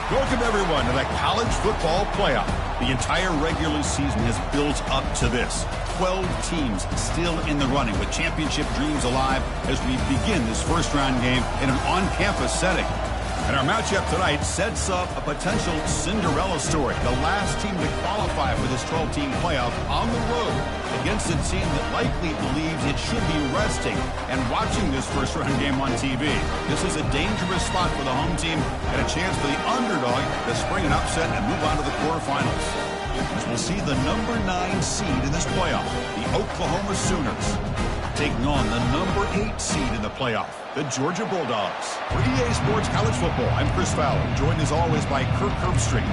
Welcome, everyone, to the college football playoff. The entire regular season has built up to this. 12 teams still in the running with championship dreams alive as we begin this first-round game in an on-campus setting. And our matchup tonight sets up a potential Cinderella story. The last team to qualify for this 12-team playoff on the road against a team that likely believes it should be resting and watching this first-round game on TV. This is a dangerous spot for the home team and a chance for the underdog to spring an upset and move on to the quarterfinals. As we'll see the number 9 seed in this playoff, the Oklahoma Sooners, taking on the number 8 seed in the playoff, the Georgia Bulldogs. For EA Sports College Football, I'm Chris Fowler, joined as always by Kirk Herbstreit.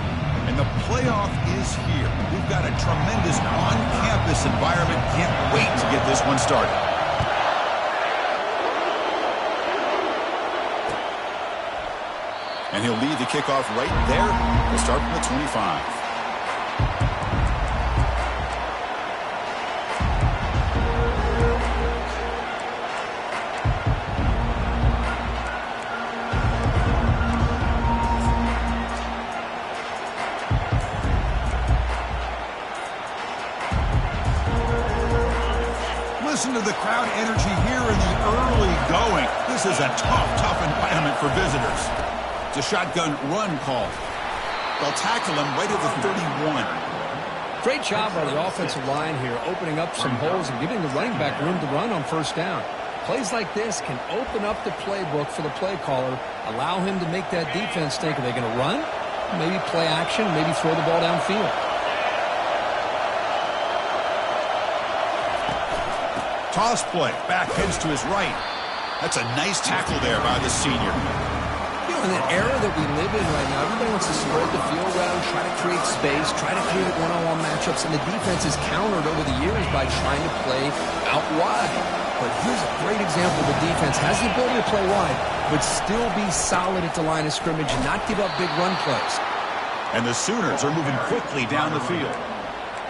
And the playoff is here. We've got a tremendous on-campus environment. Can't wait to get this one started. And he'll lead the kickoff right there. We'll start from the 25. Listen to the crowd energy here in the early going. This is a tough environment for visitors. It's a shotgun run call. They'll tackle him right at the 31. Great job by the offensive line here, opening up some holes and giving the running back room to run on first down. Plays like this can open up the playbook for the play caller, allow him to make that defense think, are they going to run? Maybe play action, maybe throw the ball downfield. Toss play, back heads to his right. That's a nice tackle there by the senior. You know, in the era that we live in right now, everybody wants to spread the field around, try to create space, try to create one-on-one matchups, and the defense is countered over the years by trying to play out wide. But here's a great example. The defense has the ability to play wide, but still be solid at the line of scrimmage and not give up big run plays. And the Sooners are moving quickly down the field.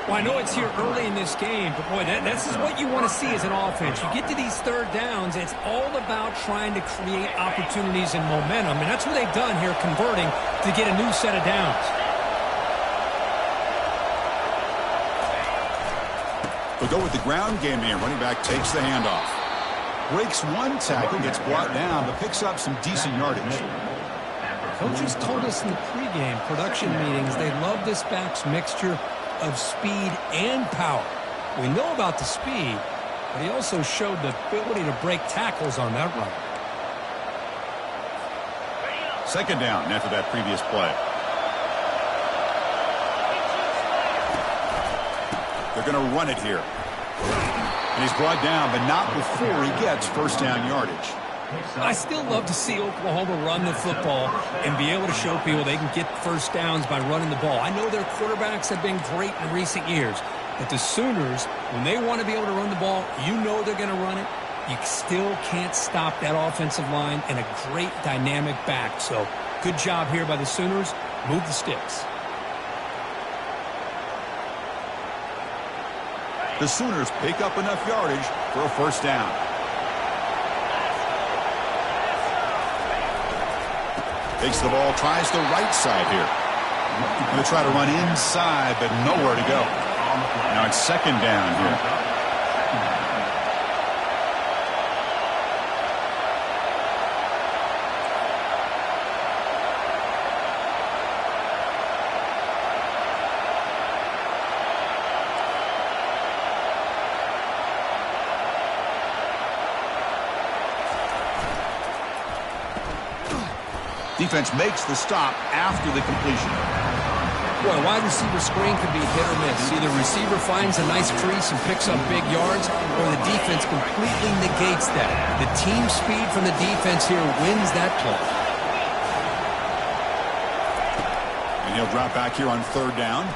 Well, I know it's here early in this game, but boy, this is what you want to see as an offense. You get to these third downs, it's all about trying to create opportunities and momentum, and that's what they've done here, converting to get a new set of downs. We'll go with the ground game here. Running back takes the handoff. Breaks one tackle, gets brought down, but picks up some decent yardage. Coaches told us in the pregame production meetings they love this back's mixture of speed and power. We know about the speed, but he also showed the ability to break tackles on that run. Second down after that previous play. They're going to run it here. And he's brought down, but not before he gets first down yardage. I still love to see Oklahoma run the football and be able to show people they can get first downs by running the ball. I know their quarterbacks have been great in recent years, but the Sooners, when they want to be able to run the ball, you know they're going to run it. You still can't stop that offensive line and a great dynamic back. So good job here by the Sooners. Move the sticks. The Sooners pick up enough yardage for a first down. Takes the ball, tries the right side here. Going to try to run inside, but nowhere to go. Now it's second down here. Defense makes the stop after the completion. Boy, a wide receiver screen could be hit or miss. Either receiver finds a nice crease and picks up big yards, or the defense completely negates that. The team speed from the defense here wins that play. And he'll drop back here on third down.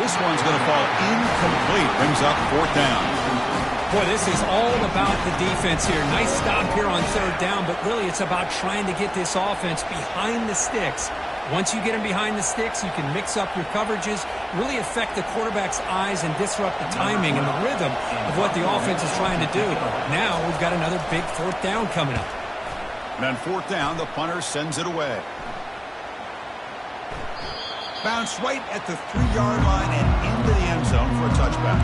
This one's going to fall incomplete. Brings up fourth down. Boy, this is all about the defense here. Nice stop here on third down, but really it's about trying to get this offense behind the sticks. Once you get them behind the sticks, you can mix up your coverages, really affect the quarterback's eyes and disrupt the timing and the rhythm of what the offense is trying to do. Now we've got another big fourth down coming up. And on fourth down, the punter sends it away. Bounce right at the 3-yard line and into the end zone for a touchback.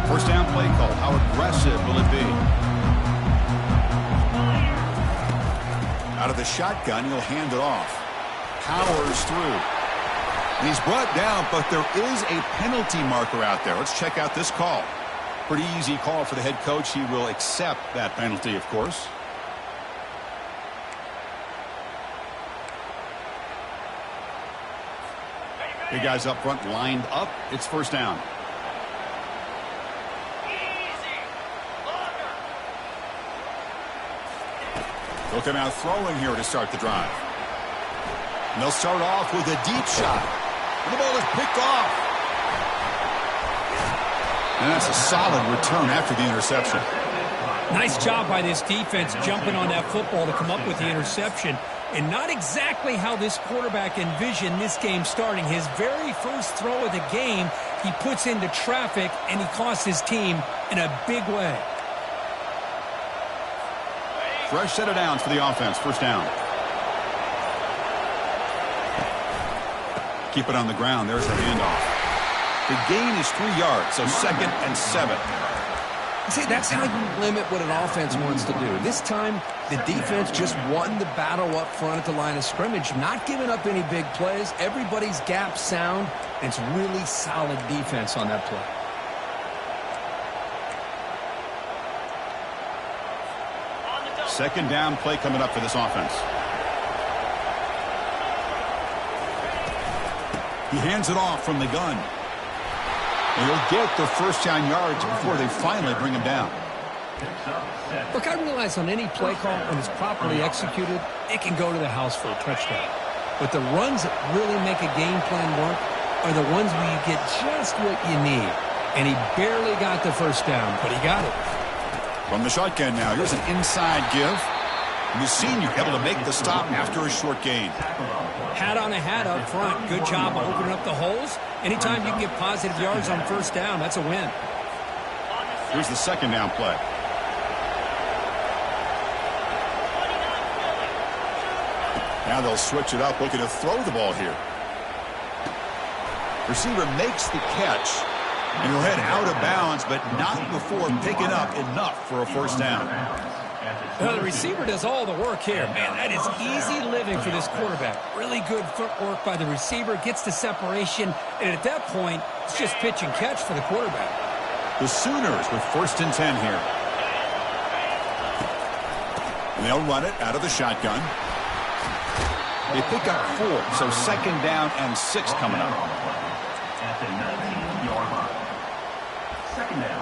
First down play call. How aggressive will it be? Out of the shotgun, he'll hand it off. Powers through. And he's brought down, but there is a penalty marker out there. Let's check out this call. Pretty easy call for the head coach. He will accept that penalty, of course. The guys up front lined up. It's first down. They'll come out throwing here to start the drive. And they'll start off with a deep shot. And the ball is picked off. And that's a solid return after the interception. Nice job by this defense jumping on that football to come up with the interception. And not exactly how this quarterback envisioned this game starting. His very first throw of the game, he puts into traffic, and he costs his team in a big way. Fresh set of downs for the offense. First down. Keep it on the ground. There's the handoff. The gain is 3 yards, so 2nd and 7. See, that's how you limit what an offense wants to do. This time, the defense just won the battle up front at the line of scrimmage, not giving up any big plays. Everybody's gap sound, and it's really solid defense on that play. Second down play coming up for this offense. He hands it off from the gun. And he'll get the first down yards before they finally bring him down. Look, I realize on any play call, when it's properly executed, it can go to the house for a touchdown. But the runs that really make a game plan work are the ones where you get just what you need. And he barely got the first down, but he got it. From the shotgun now, here's an inside give. And the senior able to make the stop after a short gain. Hat on a hat up front. Good job of opening up the holes. Anytime you can get positive yards on first down, that's a win. Here's the second down play. Now they'll switch it up, looking to throw the ball here. Receiver makes the catch. And he'll head out of bounds, but not before picking up enough for a first down. Well, the receiver does all the work here. Man, that is easy living for this quarterback. Really good footwork by the receiver, gets the separation, and at that point, it's just pitch and catch for the quarterback. The Sooners with 1st and 10 here. And they'll run it out of the shotgun. They pick up 4, so 2nd down and 6 coming up. At the 19-yard line. 2nd down.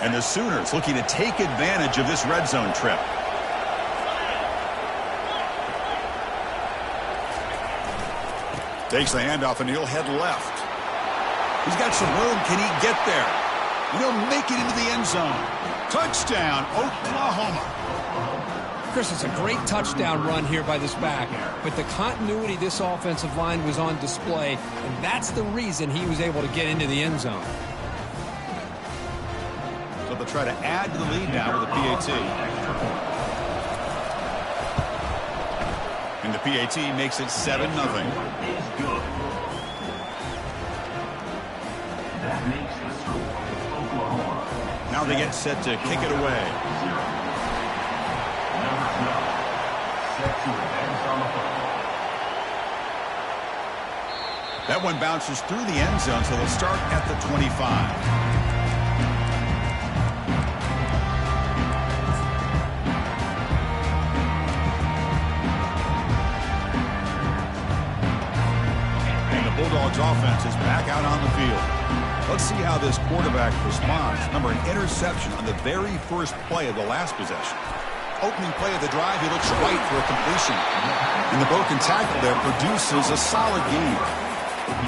And the Sooners looking to take advantage of this red zone trip. Takes the handoff and he'll head left. He's got some room. Can he get there? And he'll make it into the end zone. Touchdown, Oklahoma. Chris, it's a great touchdown run here by this back. But the continuity of this offensive line was on display, and that's the reason he was able to get into the end zone. So they'll try to add to the lead now with the PAT. And the PAT makes it 7-0. That makes the score Oklahoma. Now they get set to kick it away. Number 12, set to advance on the football. That one bounces through the end zone, so they'll start at the 25. Bulldogs offense is back out on the field. Let's see how this quarterback responds. Remember, an interception on the very first play of the last possession. Opening play of the drive, he looks right for a completion. And the broken tackle there produces a solid gain.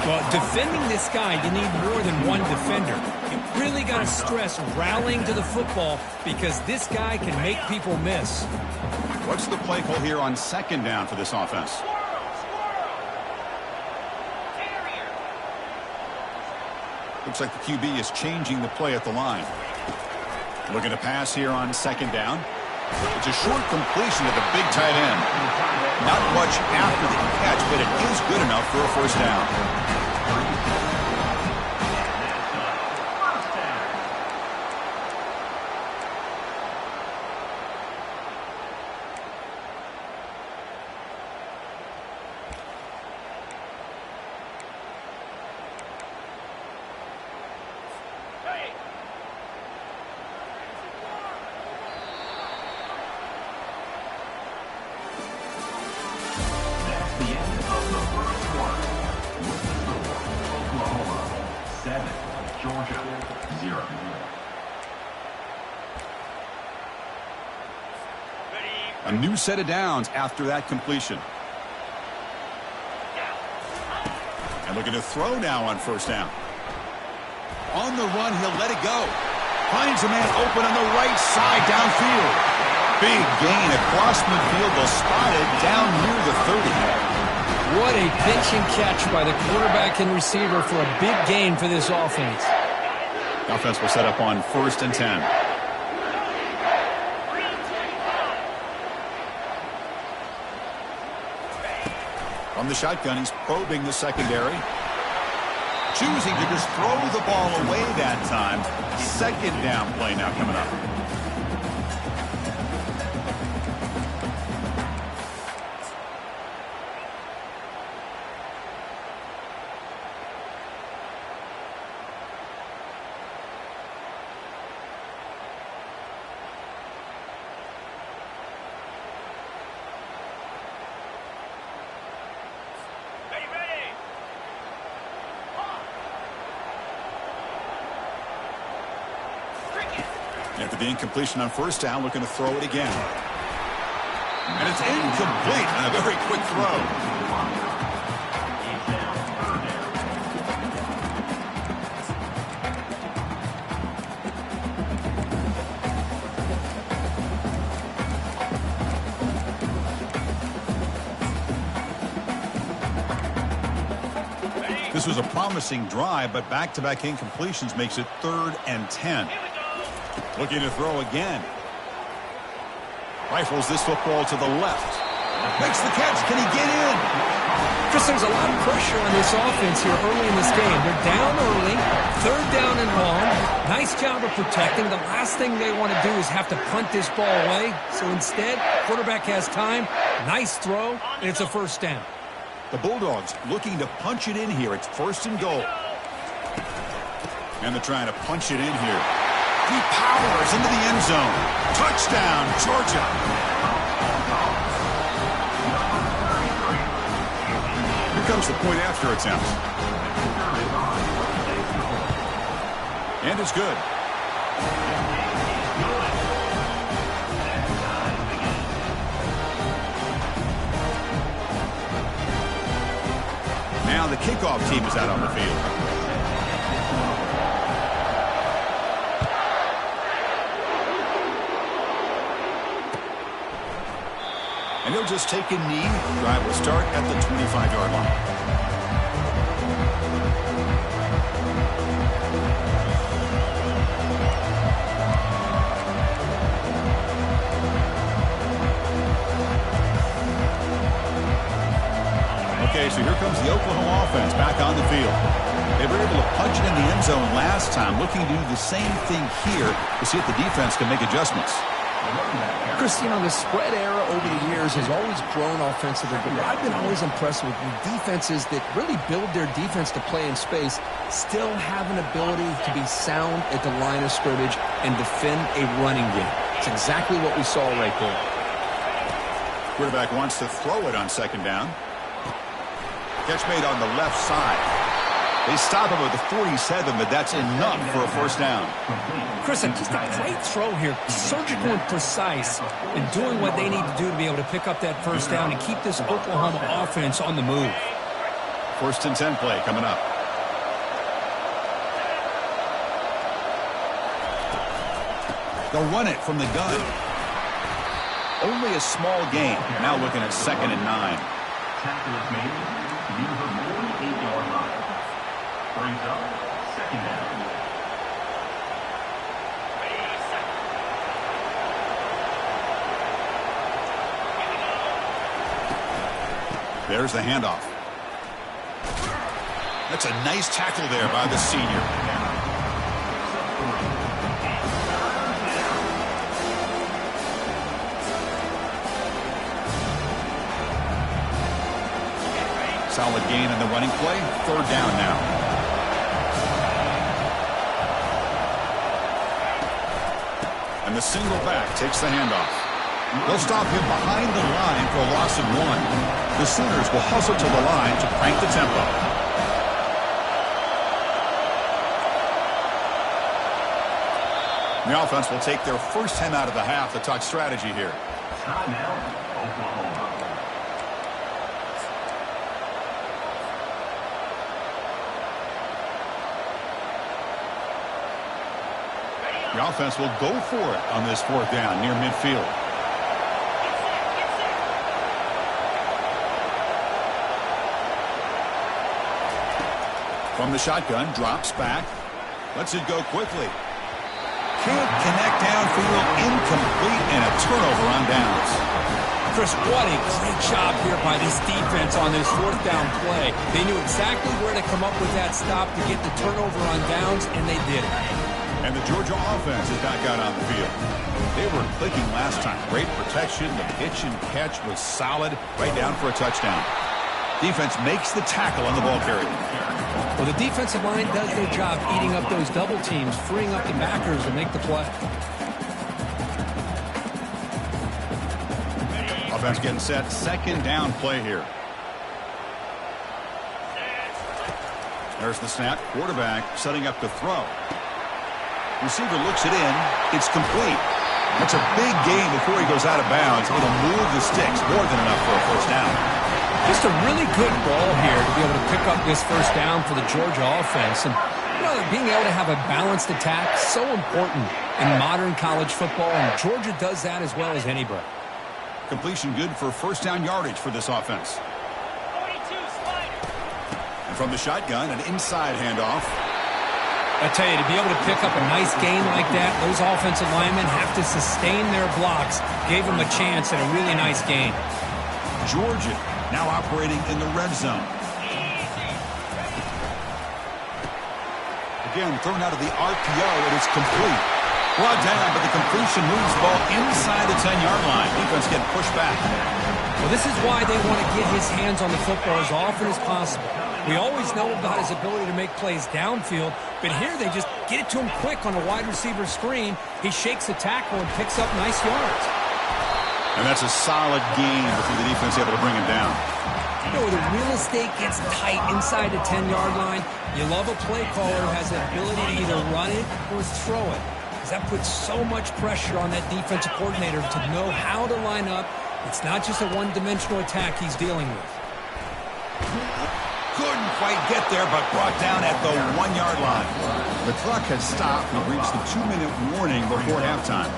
Well, defending this guy, you need more than one defender. You really got to stress rallying to the football because this guy can make people miss. What's the play call here on second down for this offense? Looks like the QB is changing the play at the line. Looking to pass here on second down. It's a short completion to the big tight end. Not much after the catch, but it is good enough for a first down. A new set of downs after that completion. And looking to throw now on first down. On the run, he'll let it go. Finds a man open on the right side downfield. Big gain across midfield. They'll spot it down near the 30. What a pinch and catch by the quarterback and receiver for a big gain for this offense. The offense will set up on 1st and 10. From the shotgun, he's probing the secondary. Choosing to just throw the ball away that time. Second down play now coming up. After the incompletion on first down, looking to throw it again. And it's incomplete on a very quick throw. This was a promising drive, but back-to-back incompletions makes it 3rd and 10. Looking to throw again. Rifles this football to the left. Makes the catch. Can he get in? Chris, there's a lot of pressure on this offense here early in this game. They're down early, 3rd down and long. Nice job of protecting. The last thing they want to do is have to punt this ball away. So instead, quarterback has time. Nice throw, and it's a first down. The Bulldogs looking to punch it in here. It's 1st and goal. And they're trying to punch it in here. He powers into the end zone. Touchdown, Georgia. Here comes the point after attempt. And it's good. Now the kickoff team is out on the field. And he'll just take a knee. Drive will start at the 25-yard line. Okay, so here comes the Oklahoma offense back on the field. They were able to punch it in the end zone last time, looking to do the same thing here to see if the defense can make adjustments. Chris, you know, the spread era over the years has always grown offensively, but what I've been always impressed with defenses that really build their defense to play in space still have an ability to be sound at the line of scrimmage and defend a running game. It's exactly what we saw right there. Quarterback wants to throw it on second down. Catch made on the left side. They stop him at the 47, but that's enough for a first down. Chris, just a great throw here. Surgical and precise in doing what they need to do to be able to pick up that first down and keep this Oklahoma offense on the move. First and 10 play coming up. They'll run it from the gun. Only a small gain. Now looking at 2nd and 9. Tackle is made near the 48-yard line. Brings up 2nd down. There's the handoff. That's a nice tackle there by the senior. Solid gain in the running play. 3rd down now. And the single back takes the handoff. They'll stop him behind the line for a loss of 1. The Sooners will hustle to the line to crank the tempo. The offense will take their first 10 out of the half to talk strategy here. Timeout, Oklahoma. The offense will go for it on this 4th down near midfield. From the shotgun, drops back. Lets it go quickly. Can't connect downfield, incomplete, and a turnover on downs. Chris, what a great job here by this defense on this 4th down play. They knew exactly where to come up with that stop to get the turnover on downs, and they did it. And the Georgia offense is back out on the field. They were clicking last time. Great protection. The pitch and catch was solid. Right down for a touchdown. Defense makes the tackle on the ball carrier. Well, the defensive line does their job eating up those double teams, freeing up the backers to make the play. Offense getting set. 2nd down play here. There's the snap. Quarterback setting up to throw. Receiver looks it in. It's complete. That's a big gain before he goes out of bounds. It'll move the sticks. More than enough for a first down. Just a really good ball here to be able to pick up this first down for the Georgia offense. And you know, being able to have a balanced attack, so important in modern college football. And Georgia does that as well as anybody. Completion good for first down yardage for this offense. And from the shotgun, an inside handoff. I tell you, to be able to pick up a nice gain like that, those offensive linemen have to sustain their blocks. Gave them a chance at a really nice gain. Georgia now operating in the red zone. Again, thrown out of the RPO, and it's complete. Brought down, but the completion moves the ball inside the 10-yard line. Defense getting pushed back. Well, this is why they want to get his hands on the football as often as possible. We always know about his ability to make plays downfield, but here they just get it to him quick on a wide receiver screen. He shakes the tackle and picks up nice yards. And that's a solid gain before the defense able to bring him down. You know, the real estate gets tight inside the 10-yard line. You love a play caller who has the ability to either run it or throw it. Because that puts so much pressure on that defensive coordinator to know how to line up. It's not just a one-dimensional attack he's dealing with. Couldn't quite get there, but brought down at the 1-yard line. The clock has stopped. We've reached the 2-minute warning before halftime.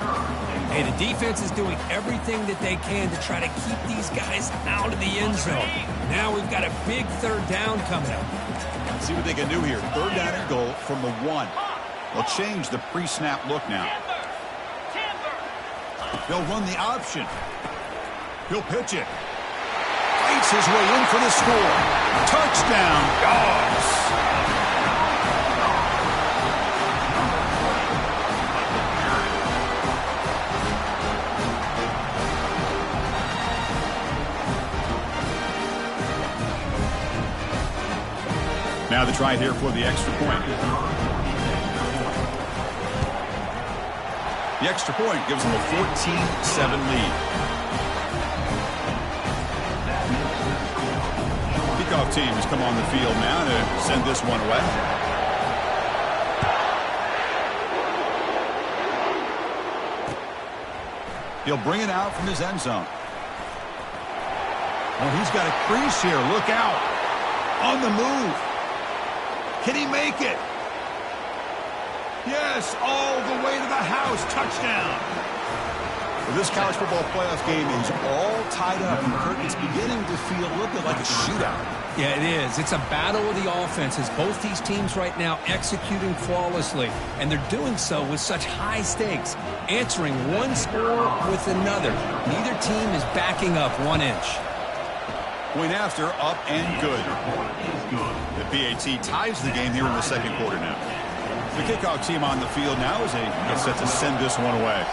Hey, the defense is doing everything that they can to try to keep these guys out of the end zone. Now we've got a big 3rd down coming up. Let's see what they can do here. 3rd down and goal from the 1. They'll change the pre-snap look now. They'll run the option. He'll pitch it. Fights his way in for the score. Touchdown, Dogs. Now the try here for the extra point. The extra point gives them a 14-7 lead. Kickoff teams come on the field now to send this one away. He'll bring it out from his end zone. Oh, he's got a crease here. Look out. On the move. Can he make it? Yes, all the way to the house. Touchdown. Well, this college football playoff game is all tied up. Kirk, it's beginning to feel a little bit like a shootout. Yeah, it is. It's a battle of the offenses. Both these teams right now executing flawlessly, and they're doing so with such high stakes, answering one score with another. Neither team is backing up 1 inch. Point after, up and good. The PAT ties the game here in the second quarter now. The kickoff team on the field now as they get set to send this one away.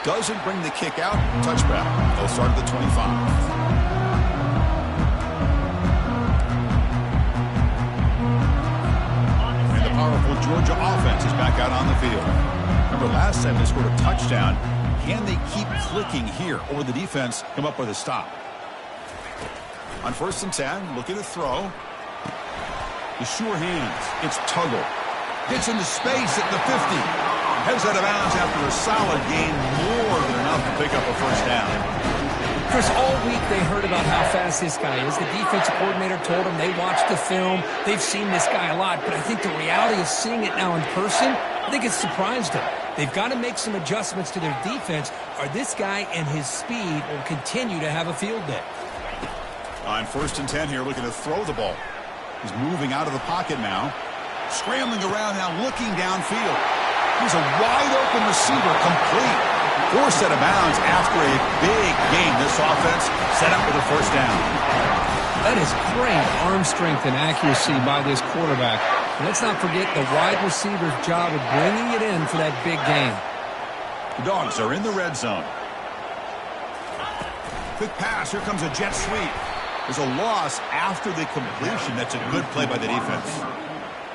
Doesn't bring the kick out. Touchback. They'll start at the 25. And the powerful Georgia offense is back out on the field. Remember last time they scored a touchdown. Can they keep clicking here, or will the defense come up with a stop? On 1st and 10, looking to throw. The sure hands. It's Tuggle. Gets into space at the 50. Heads out of bounds after a solid gain, more than enough to pick up a first down. Chris, all week they heard about how fast this guy is. The defensive coordinator told them they watched the film. They've seen this guy a lot, but I think the reality of seeing it now in person, I think it's surprised them. They've got to make some adjustments to their defense, or this guy and his speed will continue to have a field day. On 1st and 10 here, looking to throw the ball. He's moving out of the pocket now. Scrambling around now, looking downfield. He's a wide-open receiver, complete. Forced out of bounds after a big game. This offense set up with a first down. That is great arm strength and accuracy by this quarterback. And let's not forget the wide receiver's job of bringing it in for that big game. The Dogs are in the red zone. Quick pass. Here comes a jet sweep. There's a loss after the completion. That's a good play by the defense.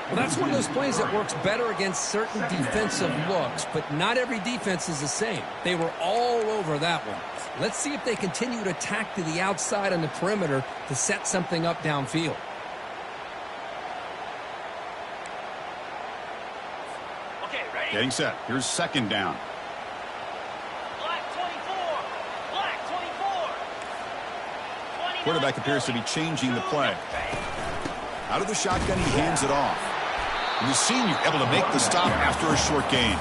Well, that's one of those plays that works better against certain defensive looks, but not every defense is the same. They were all over that one. Let's see if they continue to attack to the outside on the perimeter to set something up downfield. Okay, ready? Getting set. Here's 2nd down. Black 24. Black 24. 29. Quarterback appears to be changing the play. Out of the shotgun, he hands it off. And the senior able to make the stop after a short gain.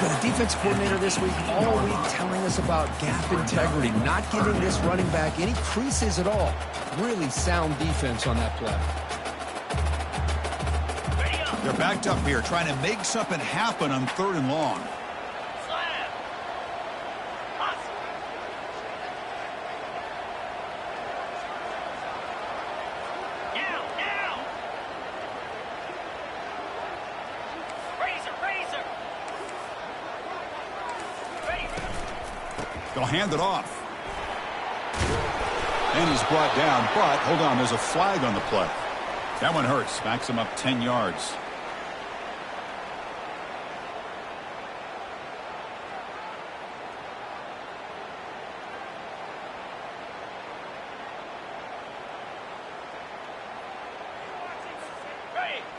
The defense coordinator this week, all week telling us about gap integrity, not giving this running back any creases at all. Really sound defense on that play. They're backed up here, trying to make something happen on 3rd and long. Slam. Hustle. Now. Razor. Ready. They'll hand it off. And he's brought down, but hold on, there's a flag on the play. That one hurts, backs him up 10 yards.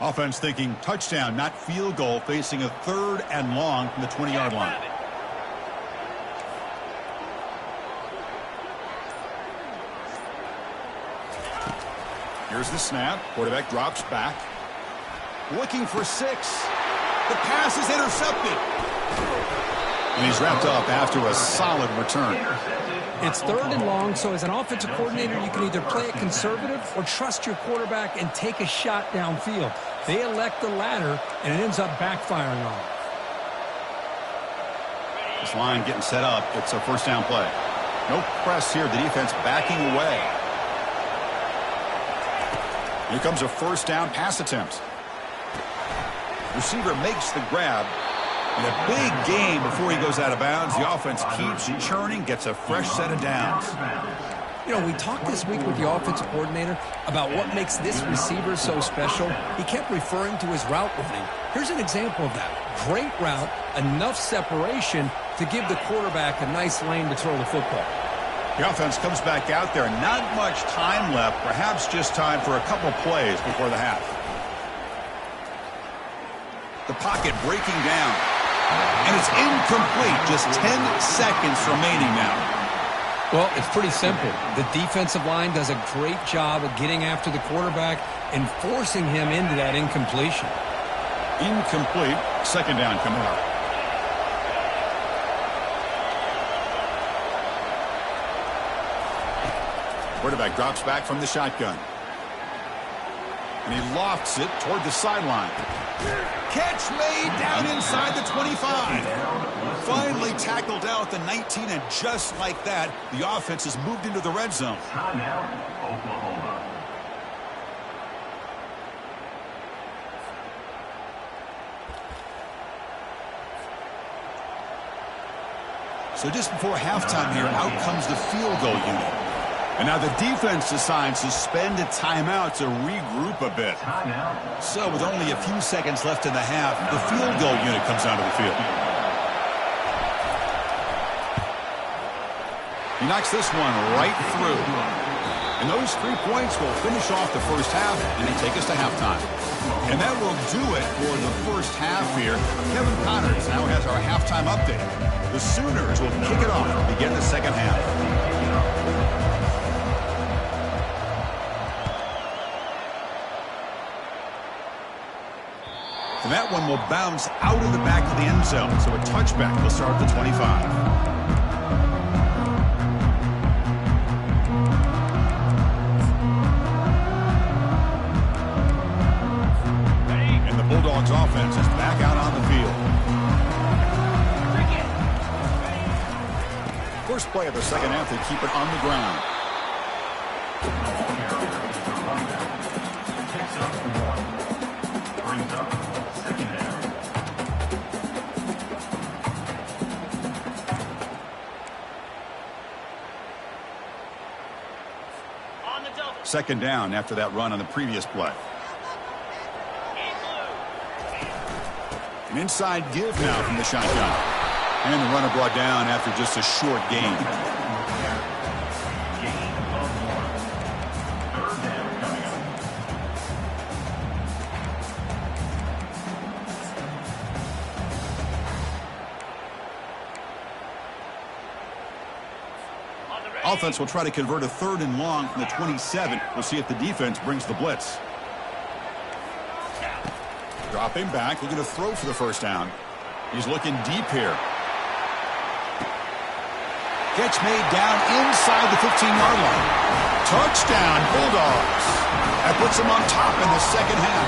Offense thinking touchdown, not field goal, facing a 3rd and long from the 20-yard line. Here's the snap. Quarterback drops back. Looking for 6. The pass is intercepted. And he's wrapped up after a solid return. It's 3rd and long, so as an offensive coordinator, you can either play it conservative or trust your quarterback and take a shot downfield. They elect the latter, and it ends up backfiring on them. This line getting set up. It's a first down play. No press here. The defense backing away. Here comes a first down pass attempt. Receiver makes the grab. And a big game before he goes out of bounds. The offense keeps churning, gets a fresh set of downs. You know, we talked this week with the offensive coordinator about what makes this receiver so special. He kept referring to his route running. Here's an example of that. Great route, enough separation to give the quarterback a nice lane to throw the football. The offense comes back out there. Not much time left. Perhaps just time for a couple plays before the half. The pocket breaking down. And it's incomplete. Just 10 seconds remaining now. Well, it's pretty simple. The defensive line does a great job of getting after the quarterback and forcing him into that incompletion. Incomplete. Second down coming up. Quarterback drops back from the shotgun. And he lofts it toward the sideline. Catch made down inside the 25. Finally tackled out the 19, and just like that, the offense has moved into the red zone. Timeout, Oklahoma. So just before halftime here, out comes the field goal unit. And now the defense decides to spend a timeout to regroup a bit. So with only a few seconds left in the half, the field goal unit comes onto the field. He knocks this one right through. And those 3 points will finish off the first half, and they take us to halftime. And that will do it for the first half here. Kevin Connors now has our halftime update. The Sooners will kick it off and begin the second half. And that one will bounce out of the back of the end zone. So a touchback will start at the 25. And the Bulldogs offense is back out on the field. First play of the second half, they keep it on the ground. Brings up second down. On the double. Second down after that run on the previous play. In blue. An inside give now from the shotgun. And the runner brought down after just a short gain. Gain of 1. Third down coming up. On the ready. Offense will try to convert a 3rd and long from the 27. We'll see if the defense brings the blitz. Dropping back, looking to throw for the first down. He's looking deep here. Catch made down inside the 15-yard line. Touchdown, Bulldogs. That puts them on top in the second half.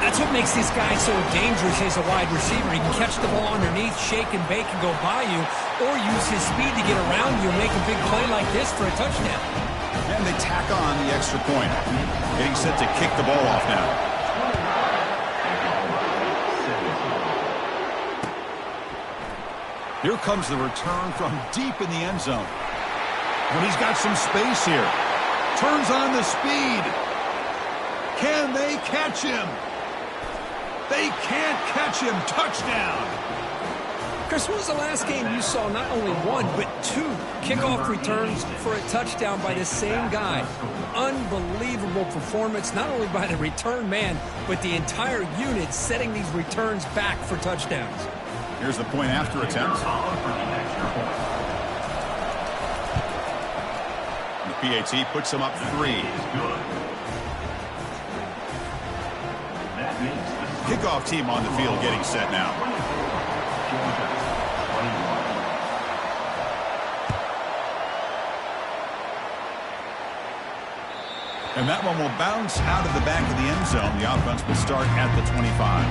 That's what makes this guy so dangerous as a wide receiver. He can catch the ball underneath, shake and bake, and go by you, or use his speed to get around you and make a big play like this for a touchdown. And they tack on the extra point. Getting set to kick the ball off now. Here comes the return from deep in the end zone. And he's got some space here. Turns on the speed. Can they catch him? They can't catch him. Touchdown. Chris, when was the last game you saw not only 1, but 2 kickoff returns for a touchdown by the same guy? Unbelievable performance, not only by the return man, but the entire unit setting these returns back for touchdowns. Here's the point after attempt. The PAT puts him up 3. Kickoff team on the field getting set now. And that one will bounce out of the back of the end zone. The offense will start at the 25.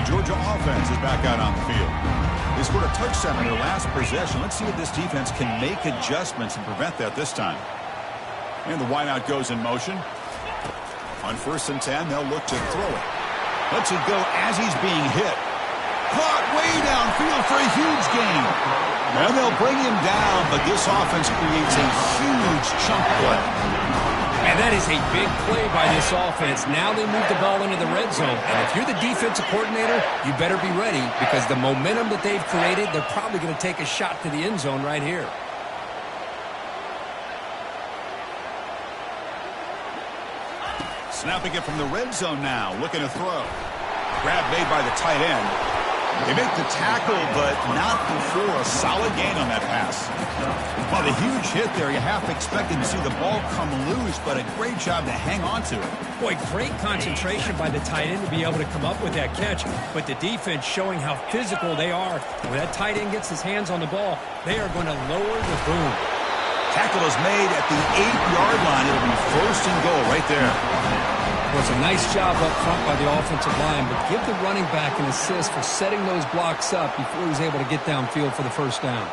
Georgia offense is back out on the field. They scored a touchdown on their last possession. Let's see if this defense can make adjustments and prevent that this time. And the wideout goes in motion. On 1st and 10, they'll look to throw it. Lets it go as he's being hit. Caught way downfield for a huge gain. And they'll bring him down, but this offense creates a huge chunk play. And that is a big play by this offense. Now they move the ball into the red zone. And if you're the defensive coordinator, you better be ready because the momentum that they've created, they're probably going to take a shot to the end zone right here. Snapping it from the red zone now, looking to throw. Grab made by the tight end. They make the tackle, but not before a solid gain on that pass. Well, the huge hit there, you half expected to see the ball come loose, but a great job to hang on to it. Boy, great concentration by the tight end to be able to come up with that catch, but the defense showing how physical they are. When that tight end gets his hands on the ball, they are going to lower the boom. Tackle is made at the 8-yard line. It'll be first and goal right there. It was a nice job up front by the offensive line, but give the running back an assist for setting those blocks up before he was able to get downfield for the first down.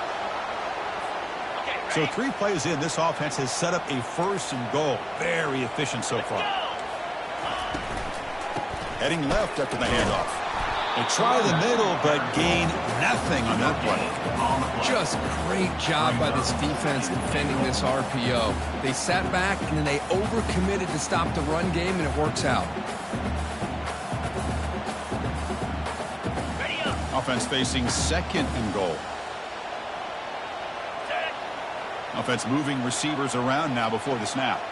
So 3 plays in, this offense has set up a first and goal. Very efficient so far. Heading left after the handoff. They try the middle, but gain nothing on that play. Just great job by this defense defending this RPO. They sat back, and then they overcommitted to stop the run game, and it works out. Ready up. Offense facing second and goal. Set. Offense moving receivers around now before the snap.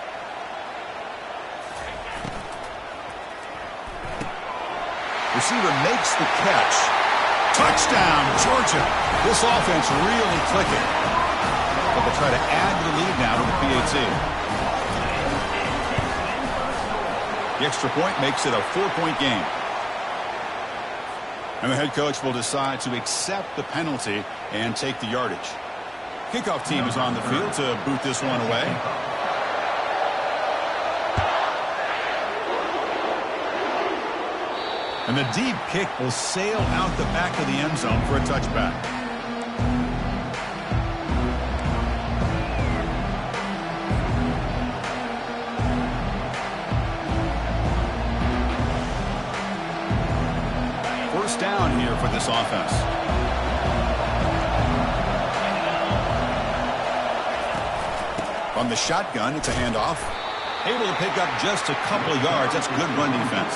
Receiver makes the catch. Touchdown, Georgia. This offense really clicking. But they'll try to add to the lead now to the PAT. The extra point makes it a 4-point game. And the head coach will decide to accept the penalty and take the yardage. Kickoff team is on the field to boot this one away. And the deep kick will sail out the back of the end zone for a touchback. First down here for this offense. From the shotgun, it's a handoff. Able to pick up just a couple of yards. That's good run defense.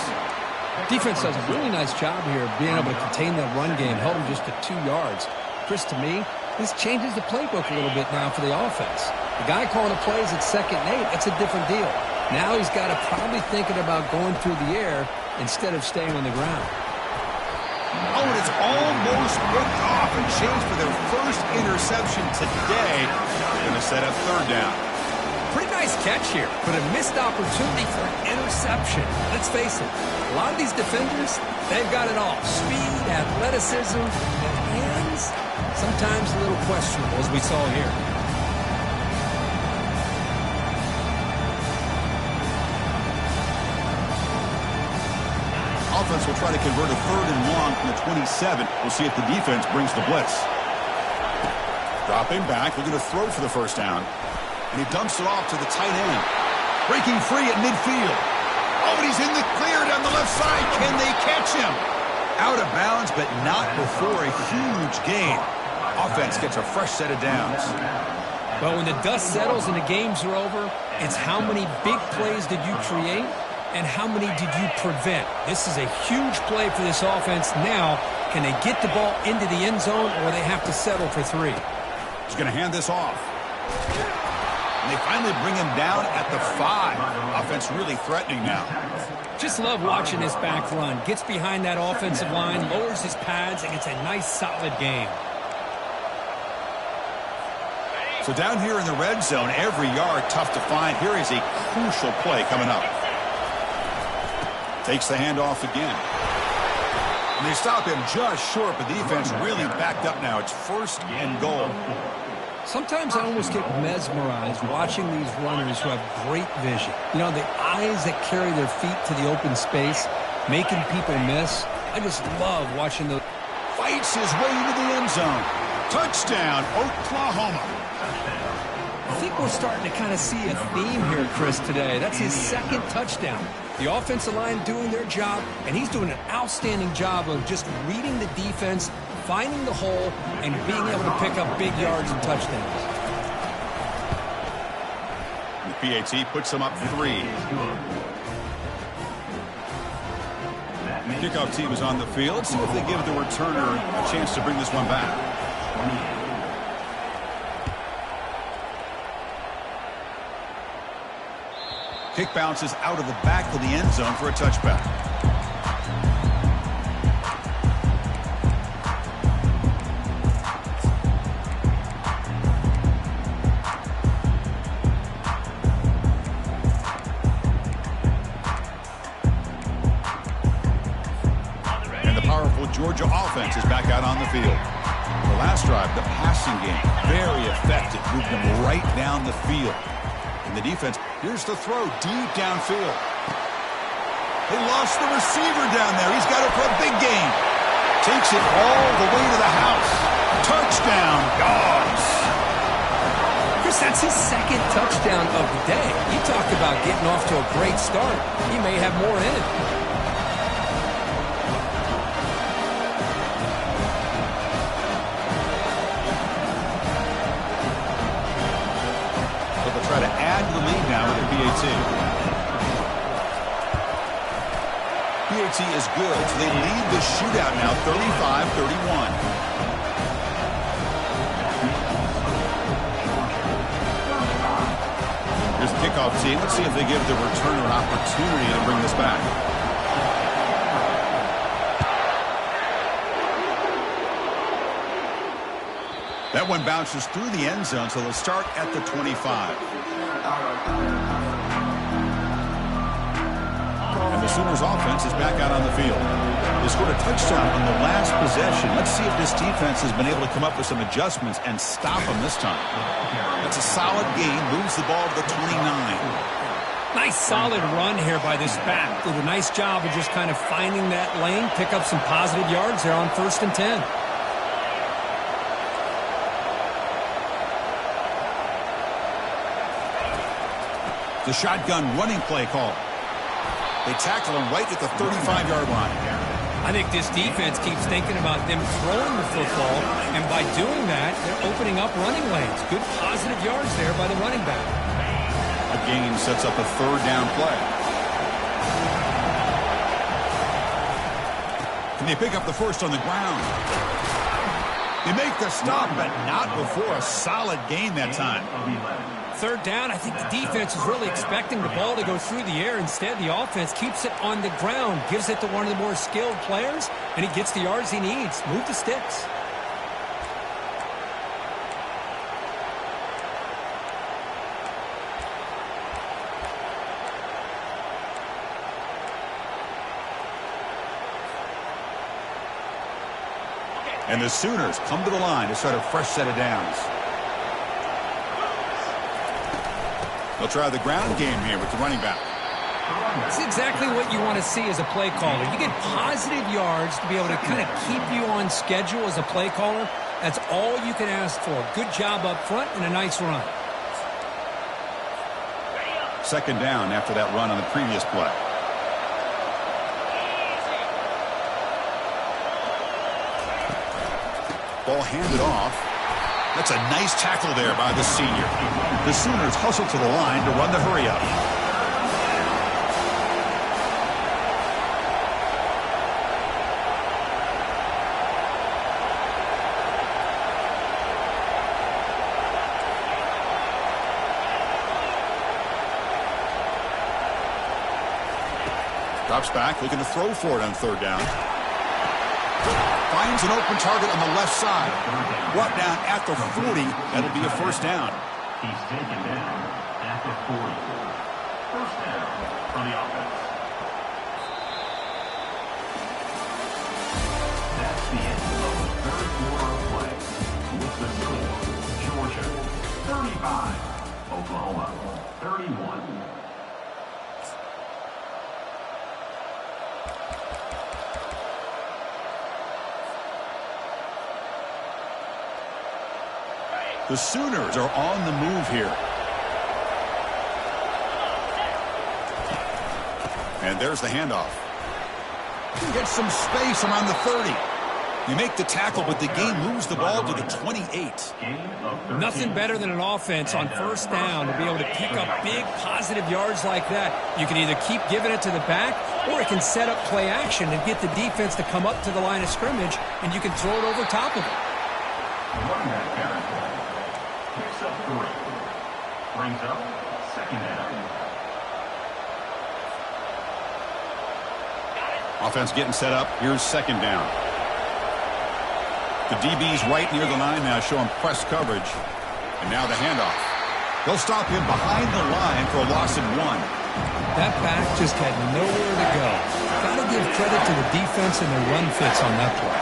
Defense does a really nice job here of being able to contain that run game, held them just to 2 yards. Chris, to me, this changes the playbook a little bit now for the offense. The guy calling the plays at 2nd and 8, that's a different deal. Now he's got to probably thinking about going through the air instead of staying on the ground. Oh, and it's almost picked off and changed for their first interception today. They're going to set up 3rd down. Pretty nice catch here, but a missed opportunity for an interception. Let's face it, a lot of these defenders, they've got it all. Speed, athleticism, and hands, sometimes a little questionable, as we saw here. Offense will try to convert a 3rd and long from the 27. We'll see if the defense brings the blitz. Dropping back, looking to throw for the first down. And he dumps it off to the tight end. Breaking free at midfield. Oh, and he's in the clear down the left side. Can they catch him? Out of bounds, but not before a huge gain. Offense gets a fresh set of downs. But when the dust settles and the games are over, it's how many big plays did you create and how many did you prevent? This is a huge play for this offense. Now, can they get the ball into the end zone or they have to settle for 3? He's going to hand this off. And they finally bring him down at the 5. Offense really threatening now. Just love watching this back run. Gets behind that offensive line, lowers his pads, and gets a nice solid gain. So down here in the red zone, every yard tough to find. Here is a crucial play coming up. Takes the handoff again. And they stop him just short, but the defense really backed up now. It's 1st and goal. Sometimes I almost get mesmerized watching these runners who have great vision. You know, the eyes that carry their feet to the open space, making people miss. I just love watching the... Fights his way into the end zone. Touchdown, Oklahoma. I think we're starting to kind of see a theme here, Chris, today. That's his 2nd touchdown. The offensive line doing their job, and he's doing an outstanding job of just reading the defense, finding the hole, and being able to pick up big yards and touchdowns. The PAT puts them up 3. Kickoff team is on the field. Let's see if they give the returner a chance to bring this one back. Kick bounces out of the back of the end zone for a touchback. Georgia offense is back out on the field. The last drive, the passing game, very effective. Moved them right down the field. And the defense, here's the throw deep downfield. They lost the receiver down there. He's got it for a big gain. Takes it all the way to the house. Touchdown, Dogs. Chris, that's his second touchdown of the day. You talked about getting off to a great start. He may have more in it. Try to add to the lead now with a PAT. PAT is good, so they lead the shootout now 35-31. Here's the kickoff team. Let's see if they give the returner an opportunity to bring this back. That one bounces through the end zone, so they'll start at the 25. And the Sooners offense is back out on the field. They scored a touchdown on the last possession. Let's see if this defense has been able to come up with some adjustments and stop them this time. That's a solid gain. Moves the ball to the 29. Nice solid run here by this back. Did a nice job of just kind of finding that lane, pick up some positive yards there on 1st and 10. The shotgun running play call. They tackle him right at the 35-yard line. I think this defense keeps thinking about them throwing the football, and by doing that, they're opening up running lanes. Good positive yards there by the running back. A gain sets up a 3rd down play. Can they pick up the first on the ground? They make the stop, but not before a solid gain that time. 3rd down, I think the defense is really expecting the ball to go through the air. Instead, the offense keeps it on the ground, gives it to one of the more skilled players, and he gets the yards he needs. Move the sticks. And the Sooners come to the line to start a fresh set of downs. They'll try the ground game here with the running back. It's exactly what you want to see as a play caller. You get positive yards to be able to kind of keep you on schedule as a play caller. That's all you can ask for. Good job up front and a nice run. 2nd down after that run on the previous play. Ball handed off. That's a nice tackle there by the senior. The Sooners hustle to the line to run the hurry-up. Drops back, looking to throw for it on 3rd down. Finds an open target on the left side. Brought down at the 40. That'll be a 1st down. He's taken down at the 40. 1st down for the offense. That's the end of the 3rd quarter of play. With the score, Georgia 35, Oklahoma 31. The Sooners are on the move here. And there's the handoff. Get some space around the 30. You make the tackle, but the game moves the ball to the 28. Nothing better than an offense on first down to be able to pick up big positive yards like that. You can either keep giving it to the back, or it can set up play action and get the defense to come up to the line of scrimmage, and you can throw it over top of it. Running back territory. Picks up 3. Brings up second down. Offense getting set up. Here's second down. The DB's right near the line now, showing press coverage. And now the handoff. They'll stop him behind the line for a loss of 1. That back just had nowhere to go. Got to give credit to the defense and their run fits on that play.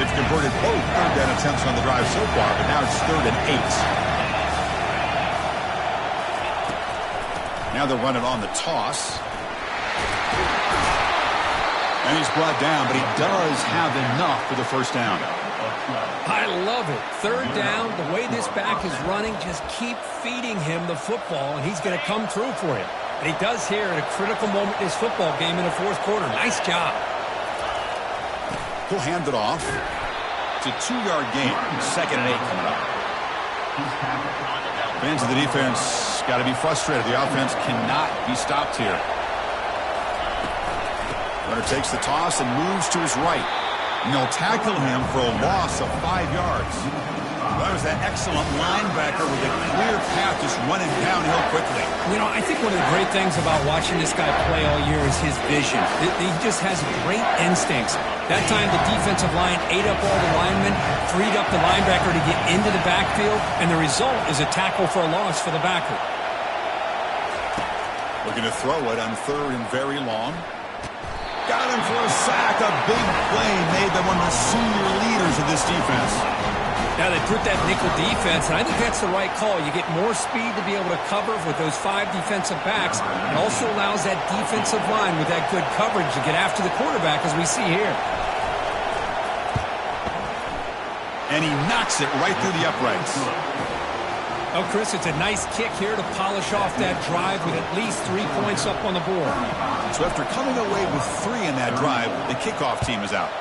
They've converted both third down attempts on the drive so far, but now it's 3rd and 8. Now they're running on the toss. And he's brought down, but he does have enough for the first down. I love it. 3rd down, the way this back is running, just keep feeding him the football, and he's going to come through for you. And he does here at a critical moment in this football game in the 4th quarter. Nice job. He'll hand it off. It's a 2-yard gain. 2nd and 8 coming up. Fans of the defense got to be frustrated. The offense cannot be stopped here. Runner takes the toss and moves to his right. And they'll tackle him for a loss of 5 yards. That was that excellent linebacker with a clear path just running downhill quickly. You know, I think one of the great things about watching this guy play all year is his vision. He just has great instincts. That time the defensive line ate up all the linemen, freed up the linebacker to get into the backfield, and the result is a tackle for a loss for the backer. Looking to throw it on 3rd and very long. Got him for a sack. A big play made by one of the senior leaders of this defense. Now they put that nickel defense, and I think that's the right call. You get more speed to be able to cover with those 5 defensive backs. It also allows that defensive line with that good coverage to get after the quarterback, as we see here. And he knocks it right through the uprights. Oh, Chris, it's a nice kick here to polish off that drive with at least 3 points up on the board. So after coming away with 3 in that drive, the kickoff team is out.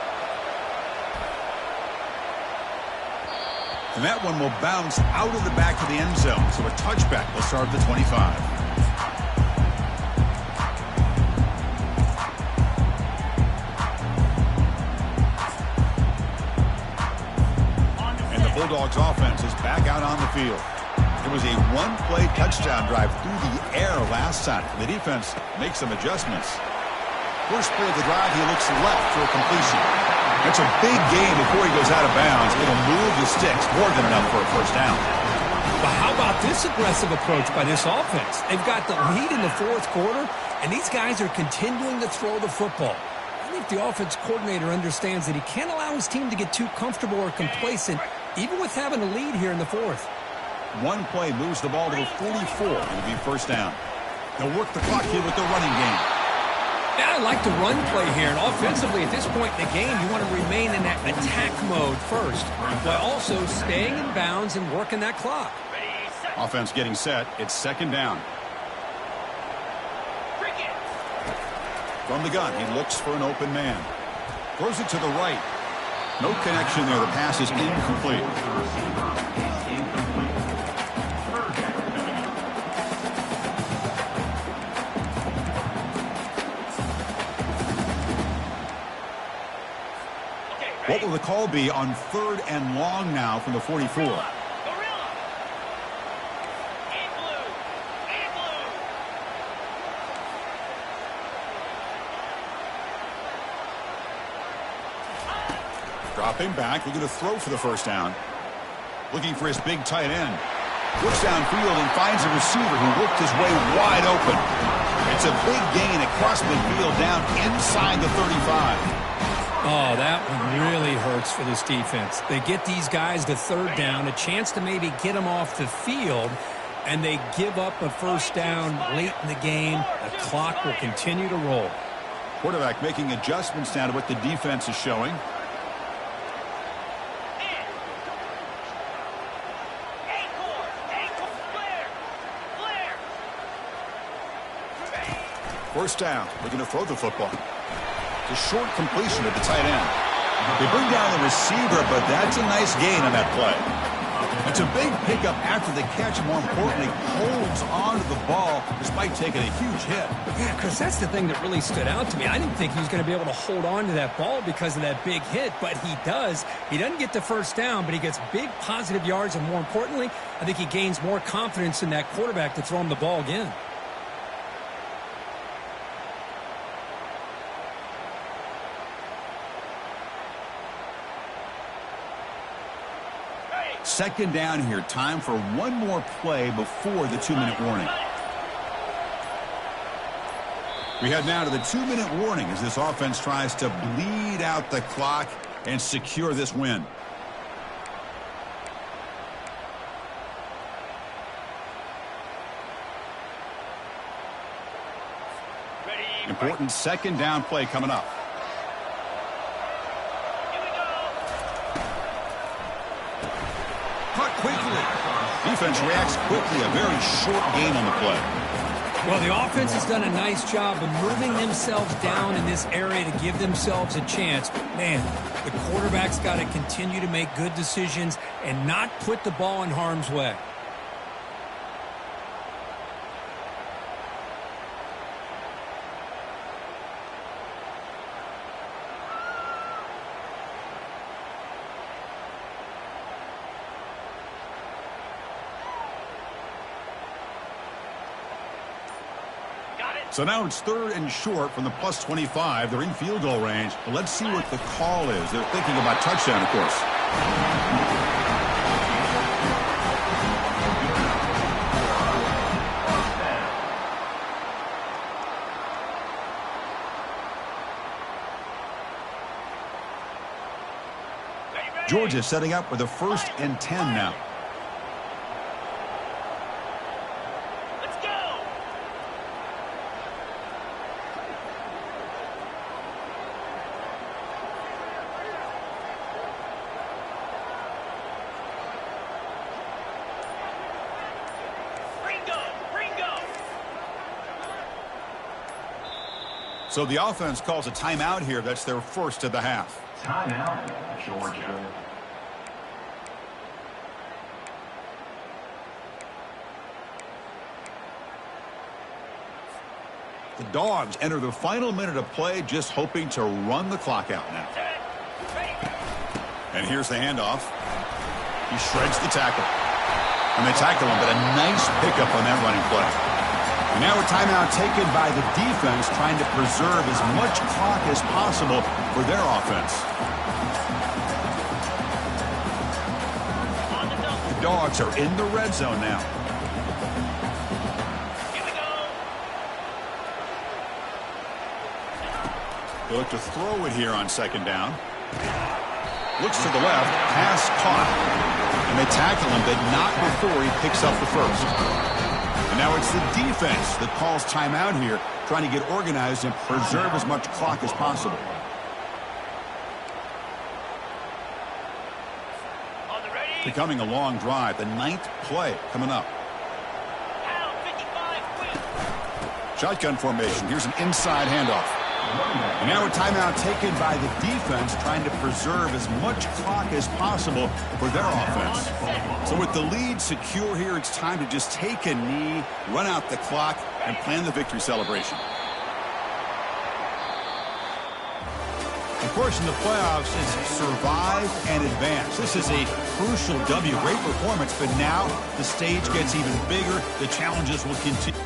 And that one will bounce out of the back of the end zone. So a touchback will start at the 25. And the Bulldogs offense is back out on the field. It was a 1-play touchdown drive through the air last time. The defense makes some adjustments. First play of the drive, he looks left for a completion. That's a big gain before he goes out of bounds. It'll move the sticks more than enough for a first down. But how about this aggressive approach by this offense? They've got the lead in the 4th quarter, and these guys are continuing to throw the football. I think the offense coordinator understands that he can't allow his team to get too comfortable or complacent, even with having a lead here in the 4th. 1 play moves the ball to the 44. It'll be first down. They'll work the clock here with the running game. Yeah, I like the run play here, and offensively at this point in the game, you want to remain in that attack mode first, while also staying in bounds and working that clock. Offense getting set. It's 2nd down. From the gun, he looks for an open man. Throws it to the right. No connection there. The pass is incomplete. What will the call be on 3rd and long now from the 44? Dropping back, looking to throw for the first down. Looking for his big tight end. Looks downfield and finds a receiver who worked his way wide open. It's a big gain across midfield down inside the 35. Oh, that one really hurts for this defense. They get these guys to 3rd down, a chance to maybe get them off the field, and they give up a first down late in the game. The clock will continue to roll. Quarterback making adjustments now to what the defense is showing. First down, looking to throw the football. It's a short completion at the tight end. They bring down the receiver, but that's a nice gain on that play. It's a big pickup after the catch, and more importantly, holds on to the ball despite taking a huge hit. Yeah, Chris, that's the thing that really stood out to me. I didn't think he was going to be able to hold on to that ball because of that big hit, but he does. He doesn't get the first down, but he gets big positive yards, and more importantly, I think he gains more confidence in that quarterback to throw him the ball again. Second down here. Time for one more play before the 2-minute warning. We head now to the 2-minute warning as this offense tries to bleed out the clock and secure this win. Important second down play coming up. Caught quickly. Defense reacts quickly. A very short gain on the play. Well, the offense has done a nice job of moving themselves down in this area to give themselves a chance. Man, the quarterback's got to continue to make good decisions and not put the ball in harm's way. So now it's 3rd and short from the plus 25. They're in field goal range. But let's see what the call is. They're thinking about touchdown, of course. Georgia setting up with a 1st and 10 now. So the offense calls a timeout here. That's their first of the half. Timeout, Georgia. The Dogs enter the final minute of play, just hoping to run the clock out now. And here's the handoff. He shreds the tackle. And they tackle him, but a nice pickup on that running play. And now a timeout taken by the defense, trying to preserve as much clock as possible for their offense. The Dogs are in the red zone now. Here we go. They look to throw it here on second down. Looks to the left, pass caught. And they tackle him, but not before he picks up the first. And now it's the defense that calls timeout here, trying to get organized and preserve as much clock as possible. Becoming a long drive, the 9th play coming up. Shotgun formation. Here's an inside handoff. And now a timeout taken by the defense, trying to preserve as much clock as possible for their offense. So with the lead secure here, it's time to just take a knee, run out the clock, and plan the victory celebration. Of course, in the playoffs, it's survive and advance. This is a crucial W. Great performance, but now the stage gets even bigger. The challenges will continue.